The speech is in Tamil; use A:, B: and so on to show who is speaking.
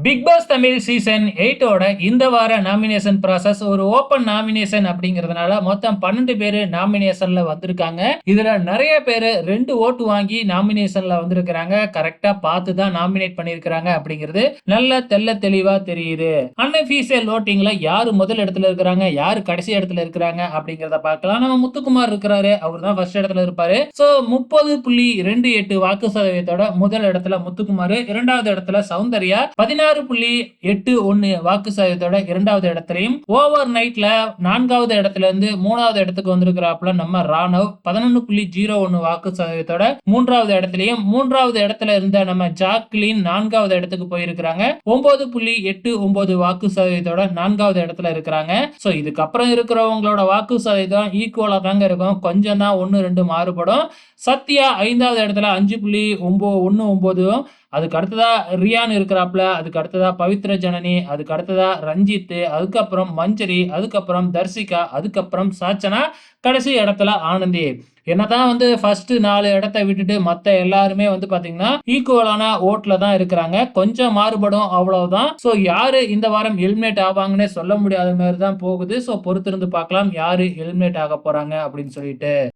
A: பிக் பாஸ் தமிழ் சீசன் 8ஓட இந்த வார நாமினேஷன் ப்ராசஸ் ஒரு ஓப்பன் நாமினேஷன் அப்படிங்கிறதுனால மொத்தம் 12 பேரு நாமினேஷன்ல வந்திருக்காங்க. இதுல நிறைய பேரு 2 ஓட்டு வாங்கி நாமினேஷன்ல வந்திருக்கிறாங்க. கரெக்டா பார்த்து தான் நாமினேட் பண்ணியிருக்கிறாங்க அப்படிங்கிறது நல்ல தெள்ள தெளிவா தெரியுது. அன்அஃபீஷியல் ஓட்டிங்ல யாரு முதல் இடத்துல இருக்கிறாங்க, யாரு கடைசி இடத்துல இருக்கிறாங்க அப்படிங்கிறத பார்க்கலாம். நம்ம முத்துக்குமார் இருக்கிறாரு, அவர் தான் ஃபர்ஸ்ட் இடத்துல இருப்பாரு. சோ 30.28 வாக்கு சதவீதத்தோட முதல் இடத்துல முத்துக்குமார், இரண்டாவது இடத்துல சௌந்தர்யா 16.81 வாக்கு சதவீதத்தோட இரண்டாவது இடத்திலையும், ஓவர் நைட்ல 4வது இடத்துல இருந்து 3வது இடத்துக்கு வந்திருக்கிறாப்ல நம்ம ராணவ் 11.01 வாக்கு சதவீதத்தோட 3வது இடத்திலையும், 3வது இடத்துல இருந்த நம்ம ஜாக்லின் 4வது இடத்துக்கு போயிருக்கிறாங்க 9.89 வாக்கு சதவீதத்தோட 4வது இடத்துல இருக்கிறாங்க. சோ இதுக்கப்புறம் இருக்கிறவங்களோட வாக்கு சதவீதம் ஈக்குவலா தாங்க இருக்கும், கொஞ்சம் தான் 1-2 மாறுபடும். சத்யா 5வது இடத்துல 5.19, அதுக்கு அடுத்ததா ரியான் இருக்கிறாப்ல, அதுக்கு அடுத்ததா பவித்ர ஜனனி, அதுக்கு அடுத்ததா ரஞ்சித், அதுக்கப்புறம் மஞ்சரி, அதுக்கப்புறம் தர்சிகா, அதுக்கப்புறம் சாச்சனா, கடைசி இடத்துல ஆனந்தி. என்னதான் வந்து ஃபர்ஸ்ட் 4 இடத்தை விட்டுட்டு மத்த எல்லாருமே வந்து பாத்தீங்கன்னா ஈக்குவலான ஓட்ல தான் இருக்கிறாங்க, கொஞ்சம் மாறுபடும் அவ்வளவுதான். சோ யாரு இந்த வாரம் எலிமினேட் ஆவாங்கன்னு சொல்ல முடியாத மாதிரி தான் போகுது. சோ பொறுத்திருந்து பார்க்கலாம் யாரு எலிமினேட் ஆக போறாங்க அப்படின்னு சொல்லிட்டு.